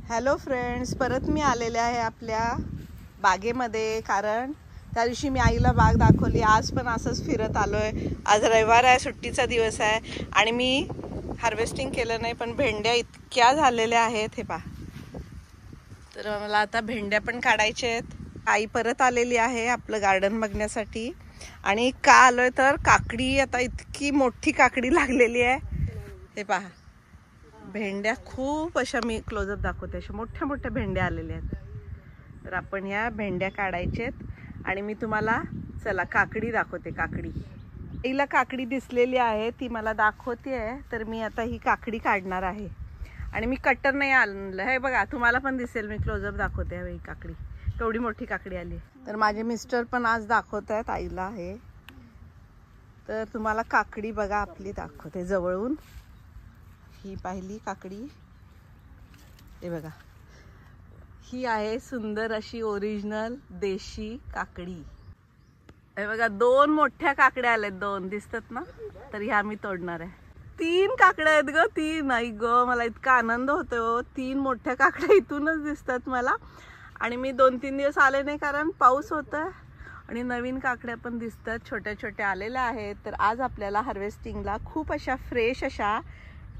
Hello friends, परत मी आलेले आहे आपल्या बागेमध्ये. कारण त्या दिवशी मी आईला बाग दाखवली, आज पण असंच फिरत आलोय. आज रविवार आहे, सुट्टीचा दिवस आहे आणि मी हार्वेस्टिंग केलं नाही, पण भेंड्या इतक्या झालेल्या आहेत हे पहा. तर मला आता भेंड्या पण काढायच्या आहेत. आई परत आलेली आहे आपलं गार्डन बघण्यासाठी. आणि का आलोय तर काकडी, आता इतकी मोठी काकडी लागलेली आहे हे पहा. भेंड्या खूप अशा, मी क्लोजअप दाखवते, अशा मोठ्या मोठ्या भेंड्या आलेल्या आहेत. तर आपण ह्या भेंड्या काढायच्यात आणि मी तुम्हाला चला काकडी दाखवते. काकडी, हिला काकडी दिसलेली आहे, ती मला दाखवते आहे. तर मी आता ही काकडी काढणार आहे आणि मी कट्टर नाही आणलं हे बघा, तुम्हाला पण दिसेल. मी क्लोजअप दाखवते ही काकडी, केवढी मोठी काकडी आली. तर माझे मिस्टर पण आज दाखवत आहेत आईला हे. तर तुम्हाला काकडी बघा आपली दाखवते जवळून. ही पाहिली काकडी, हे बघा, ही आहे सुंदर अशी ओरिजिनल देशी काकडी. हे बघा, दोन मोठ्या काकड्या आल्यात, दोन दिसतात ना. तर ह्या मी तोडणार आहे. 3 काकड्या आहेत ग, 3 नाही ग, मला इतका आनंद होतो. 3 मोठ्या काकड्या इथूनच दिसतात मला. आणि मी 2-3 दिवस आले नाही कारण पाऊस होता. आणि नवीन काकड्या पण दिसतात, छोट्या छोट्या आलेल्या आहेत. तर आज आपल्याला हार्वेस्टिंगला खूप अशा फ्रेश अशा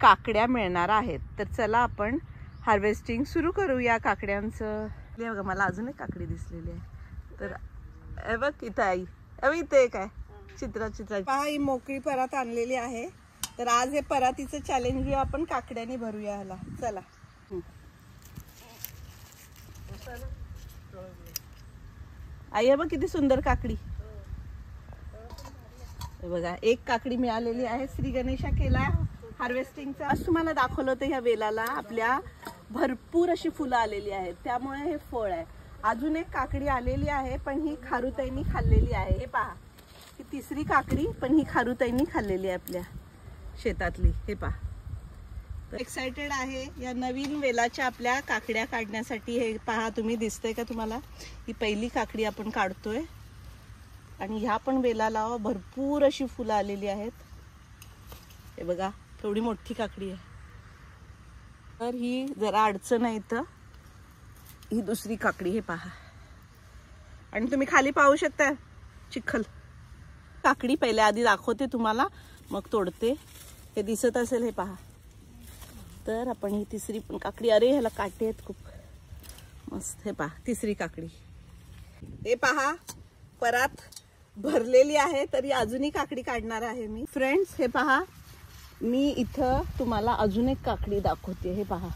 काकड्या मिळणार आहेत. तर चला आपण हार्वेस्टिंग सुरू करूया काकड्यांचं. हे बघा, मला अजून एक काकडी दिसलेली आहे. तर हे बघ इथं आई, इथे एक आहे चित्रा पहा. ही मोकळी परात आणलेली आहे. तर आज हे परातीचं चॅलेंज घेऊ आपण, काकड्याने भरूया ह्याला. चला. आई हे बघ किती सुंदर काकडी. हे बघा, एक काकडी मिळालेली आहे. श्री गणेशा केला हार्वेस्टिंगचा. आज तुम्हाला दाखवलं होतं ह्या वेलाला आपल्या भरपूर अशी फुलं आलेली आहेत, त्यामुळे हे फळ आहे. अजून एक काकडी आलेली आहे, पण ही खारुताईंनी खाल्लेली आहे. हे पहा, ही तिसरी काकडी, पण ही खारुताईंनी खाल्लेली आहे आपल्या शेतातली. हे पहा. एक्साइटेड आहे या नवीन वेलाच्या आपल्या काकड्या काढण्यासाठी. हे पहा, तुम्ही दिसतंय का तुम्हाला, ही पहिली काकडी आपण काढतोय. आणि ह्या पण वेलाला भरपूर अशी फुलं आलेली आहेत. हे बघा, एवढी मोठी काकडी आहे. तर ही जरा अडचण आहे इथं. ही दुसरी काकडी, हे पहा. आणि तुम्ही खाली पाहू शकता चिखल. काकडी पहिले आधी दाखवते तुम्हाला, मग तोडते. हे दिसत असेल, हे पहा. तर आपण ही तिसरी पण काकडी, अरे ह्याला काटे आहेत खूप मस्त. हे पहा, तिसरी काकडी. हे पहा, परात भरलेली आहे. तरी अजूनही काकडी काढणार आहे मी. फ्रेंड्स, हे पहा, मी इथं तुम्हाला अजून एक काकडी दाखवते. हे पहा,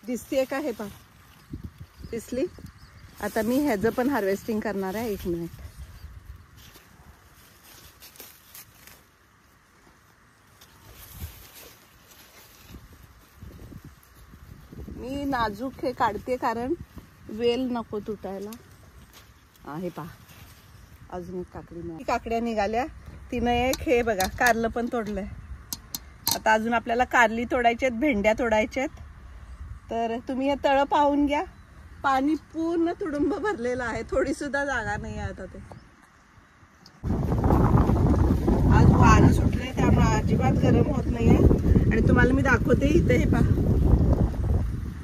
दिसतेय का? हे पहा, दिसली. आता मी ह्याचं पण हार्वेस्टिंग करणार आहे. 1 मिनिट. मी नाजूक हे काढते कारण वेल नको तुटायला. हे पहा, अजून एक काकडी मिळाली. काकड्या निघाल्या, तिनं एक. हे बघा, कारलं पण तोडलंय. आता अजून आपल्याला कारली तोडायचे, भेंड्या तोडायच्यात. तर तुम्ही हे तळ पाहून घ्या. पाणी पूर्ण तुडुंब भरलेलं आहे, थोडी सुद्धा जागा नाही आहे. आता ते आज वारं सुटलंय, त्यामुळे अजिबात गरम होत नाहीये. आणि तुम्हाला मी दाखवते इथे. हे पहा,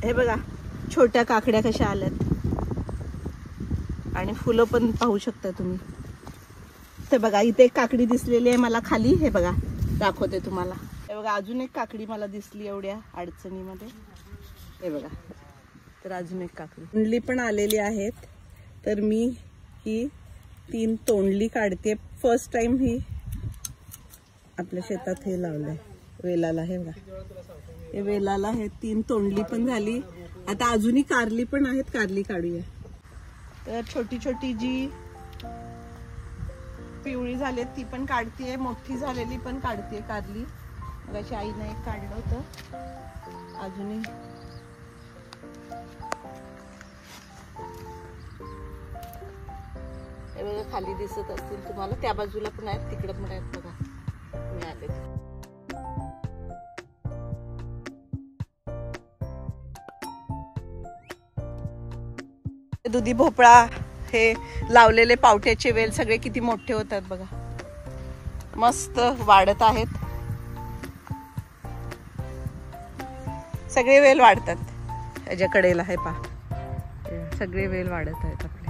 हे बघा, छोट्या काकड्या कशा आल्यात. आणि फुलं पण पाहू शकता तुम्ही. ते बघा, इथे एक काकडी दिसलेली आहे मला खाली. हे बघा, दाखवते तुम्हाला. हे बघा, अजून एक काकडी मला दिसली एवढ्या अडचणीमध्ये. हे बघा, तर अजून एक काकडी. तोंडली पण आलेली आहेत. तर मी ही 3 तोंडली काढते. फर्स्ट टाइम ही आपल्या शेतात हे लावलंय वेलाला. हे बघा, हे वेलाला हे 3 तोंडली पण झाली. आता अजूनही कारली पण आहेत, कारली काढूया. तर छोटी छोटी जी पिवळी झाली ती पण काढतीये, मोठी झालेली पण काढतीये कारली. मगाशी आईने एक काढलं होतं. अजूनही हे बघा, खाली दिसत असतील तुम्हाला. त्या बाजूला पण आहेत, तिकडे पण आहेत बघा, मिळाले. दुधी भोपळा, हे लावलेले पावट्याचे वेल सगळे किती मोठे होतात बघा, मस्त वाढत आहेत. सगळे वेल वाढतात. याच्या कडेला आहे पहा, सगळे वेल वाढत आहेत आपले.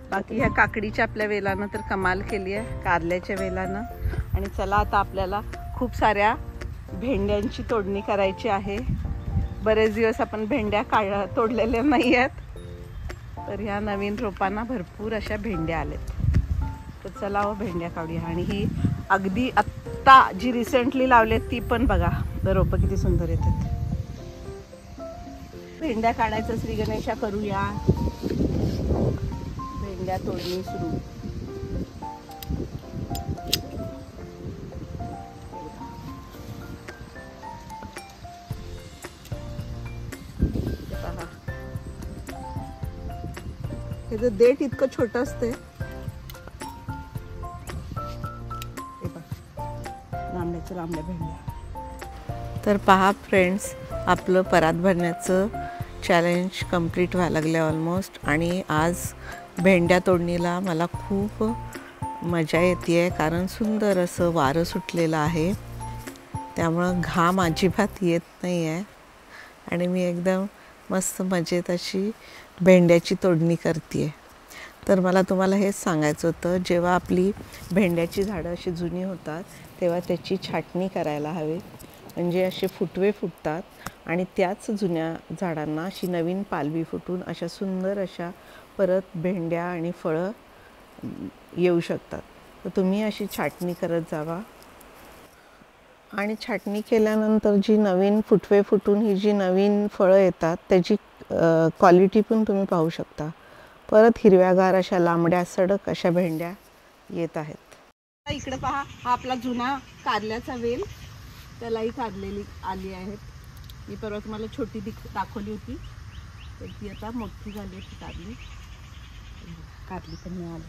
बाकी ह्या काकडीच्या आपल्या वेलानं तर कमाल केली आहे, कारल्याच्या वेलानं. आणि चला आता आपल्याला खूप साऱ्या भेंड्यांची तोडणी करायची आहे. बरेच दिवस आपण भेंड्या तोडलेल्या नाही आहेत, तर ह्या नवीन रोपांना भरपूर अशा भेंड्या आल्यात. तर चला हो भेंड्या काढूया. आणि ही अगदी आत्ता जी रिसेंटली लावली ती पण बघा रोपं किती सुंदर येतात. भेंड्या काढायचं श्री गणेशा करूया. भेंड्या तोडणी सुरू. त्याचं देठ इतकं छोटं असते. लांबड्या भेंड्या. तर पहा फ्रेंड्स, आपलं परात भरण्याचं चॅलेंज कंप्लीट व्हायला लागलं ऑलमोस्ट. आणि आज भेंड्या तोडणीला मला खूप मजा येते आहे, कारण सुंदर असं वारं सुटलेलं आहे, त्यामुळं घाम अजिबात येत नाही आहे. आणि मी एकदम मस्त मजेत अशी भेंड्याची तोडणी करते आहे. तर मला तुम्हाला हेच सांगायचं होतं, जेव्हा आपली भेंड्याची झाडं अशी जुनी होतात तेव्हा त्याची छाटणी करायला हवी, म्हणजे असे फुटवे फुटतात आणि त्याच जुन्या झाडांना अशी नवीन पालवी फुटून अशा सुंदर अशा परत भेंड्या आणि फळं येऊ शकतात. तर तुम्ही अशी छाटणी करत जावा. आणि छाटणी केल्यानंतर जी नवीन फुटवे फुटून ही जी नवीन फळं येतात त्याची क्वालिटी पण तुम्ही पाहू शकता. परत हिरव्यागार अशा लांबड्या सडक अशा भेंड्या येत आहेत. इकडे पहा, हा आपला जुना कारल्याचा वेल, त्यालाही काढलेली आली आहेत. मी परवा तुम्हाला छोटी दाखवली होती, तर ती आता मोठी झाली ती कारली पण मिळाली.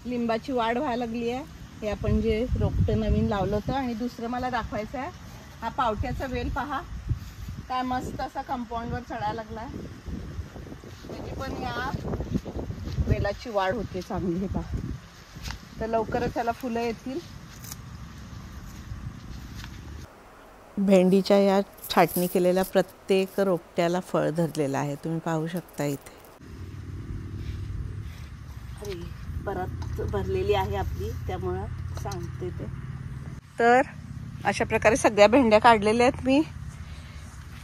लिंबाची वाढ व्हायला लागली आहे. हे आपण जे रोपटं नवीन लावलं होतं. आणि दुसरं मला दाखवायचं आहे, हा पावट्याचा वेल पहा, काय मस्त असा कंपाऊंडवर चढायला लागला आहे. त्याची पण या वेलाची वाढ होते चांगली. पहा, तर लवकरच त्याला फुलं येतील. भेंडीच्या या छाटणी केलेल्या प्रत्येक रोपट्याला फळ धरलेलं आहे, तुम्ही पाहू शकता इथे. परत भरलेली आहे आपली, त्यामुळं सांगते ते. तर अशा प्रकारे सगळ्या भेंड्या काढलेल्या आहेत मी.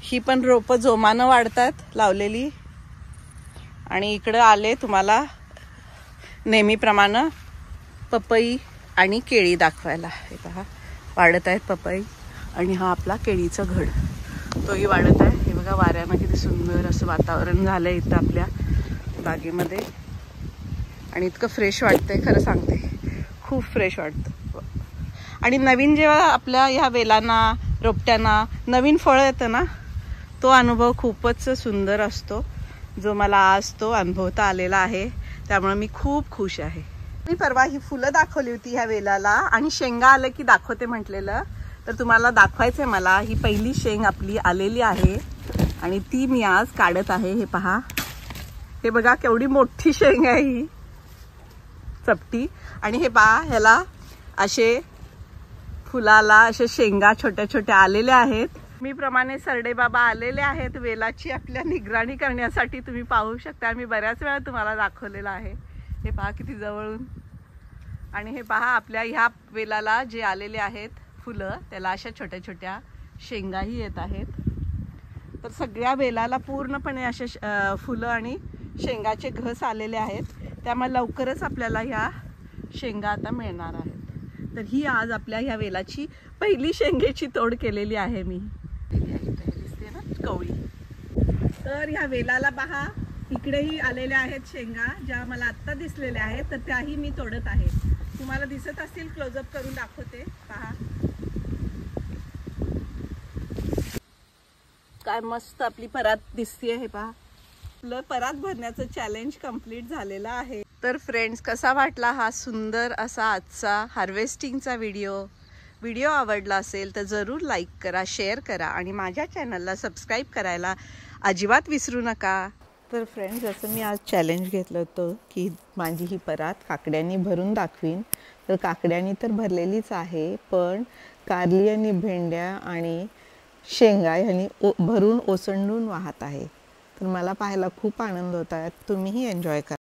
ही पण रोपं जोमानं वाढतात लावलेली. आणि इकडं आले तुम्हाला नेहमीप्रमाणे पपई आणि केळी दाखवायला. हे पहा, वाढत आहेत पपई. आणि हा आपला केळीचं घड, तोही वाढत आहे. हे बघा, वाऱ्यानं किती सुंदर असं वातावरण झालं आहे इथं आपल्या बागेमध्ये. आणि इतकं फ्रेश वाटतंय, खरं सांगते, खूप फ्रेश वाटतं. आणि नवीन जेव्हा आपल्या ह्या वेलांना रोपट्यांना नवीन फळं येतं ना, तो अनुभव खूपच सुंदर असतो, जो मला आज तो अनुभवता आलेला आहे. त्यामुळे मी खूप खुश आहे. मी परवा ही फुलं दाखवली होती ह्या वेलाला, आणि शेंगा आलं की दाखवते म्हटलेलं, तर तुम्हाला दाखवायचं आहे मला. ही पहिली शेंग आपली आलेली आहे आणि ती मी आज काढत आहे. हे पहा, हे बघा केवढी मोठी शेंग आहे ही, चपटी. आणि हे पहा, ह्याला असे फुलाला असे शेंगा छोट्या छोट्या आलेल्या आहेत. मी प्रमाणे सरडे बाबा आलेले आहेत वेलाची आपल्या निगराणी करण्यासाठी, तुम्ही पाहू शकता. मी बऱ्याच वेळा तुम्हाला दाखवलेलं आहे. हे पहा किती जवळून. आणि हे पहा, आपल्या ह्या वेलाला जे आलेले आहेत फुलं, त्याला अशा छोट्या छोट्या शेंगाही येत आहेत. तर सगळ्या वेलाला पूर्णपणे असे फुलं आणि शेंगाचे घस आलेले आहेत. त्यामुळे लवकरच आपल्याला ह्या शेंगा आता मिळणार आहेत. तर ही आज आपल्या ह्या वेलाची पहिली शेंगेची तोड केलेली आहे मी. दिसते ना कवळी. तर ह्या वेलाला पहा, इकडेही आलेल्या आहेत शेंगा, ज्या मला आत्ता दिसलेल्या आहेत, तर त्याही मी तोडत आहे. तुम्हाला दिसत असतील, क्लोजअप करून दाखवते. पहा काय मस्त आपली परात दिसते. हे पहा, आपलं परात भरण्याचं चॅलेंज कंप्लीट झालेलं आहे. तर फ्रेंड्स, कसा वाटला हा सुंदर असा आजचा हार्वेस्टिंगचा व्हिडिओ आवडला असेल तर जरूर लाईक करा, शेअर करा आणि माझ्या चॅनलला सबस्क्राईब करायला अजिबात विसरू नका. तर फ्रेंड्स, जसं मी आज चॅलेंज घेतलं होतं की माझी ही परात काकड्यांनी भरून दाखवीन, तर काकड्यांनी तर भरलेलीच आहे, पण कारली आणि भेंड्या आणि शेंगा ह्यांनी भरून ओसंडून वाहत आहे. तर मला पाहायला खूप आनंद होत आहे. तुम्हीही एन्जॉय करा.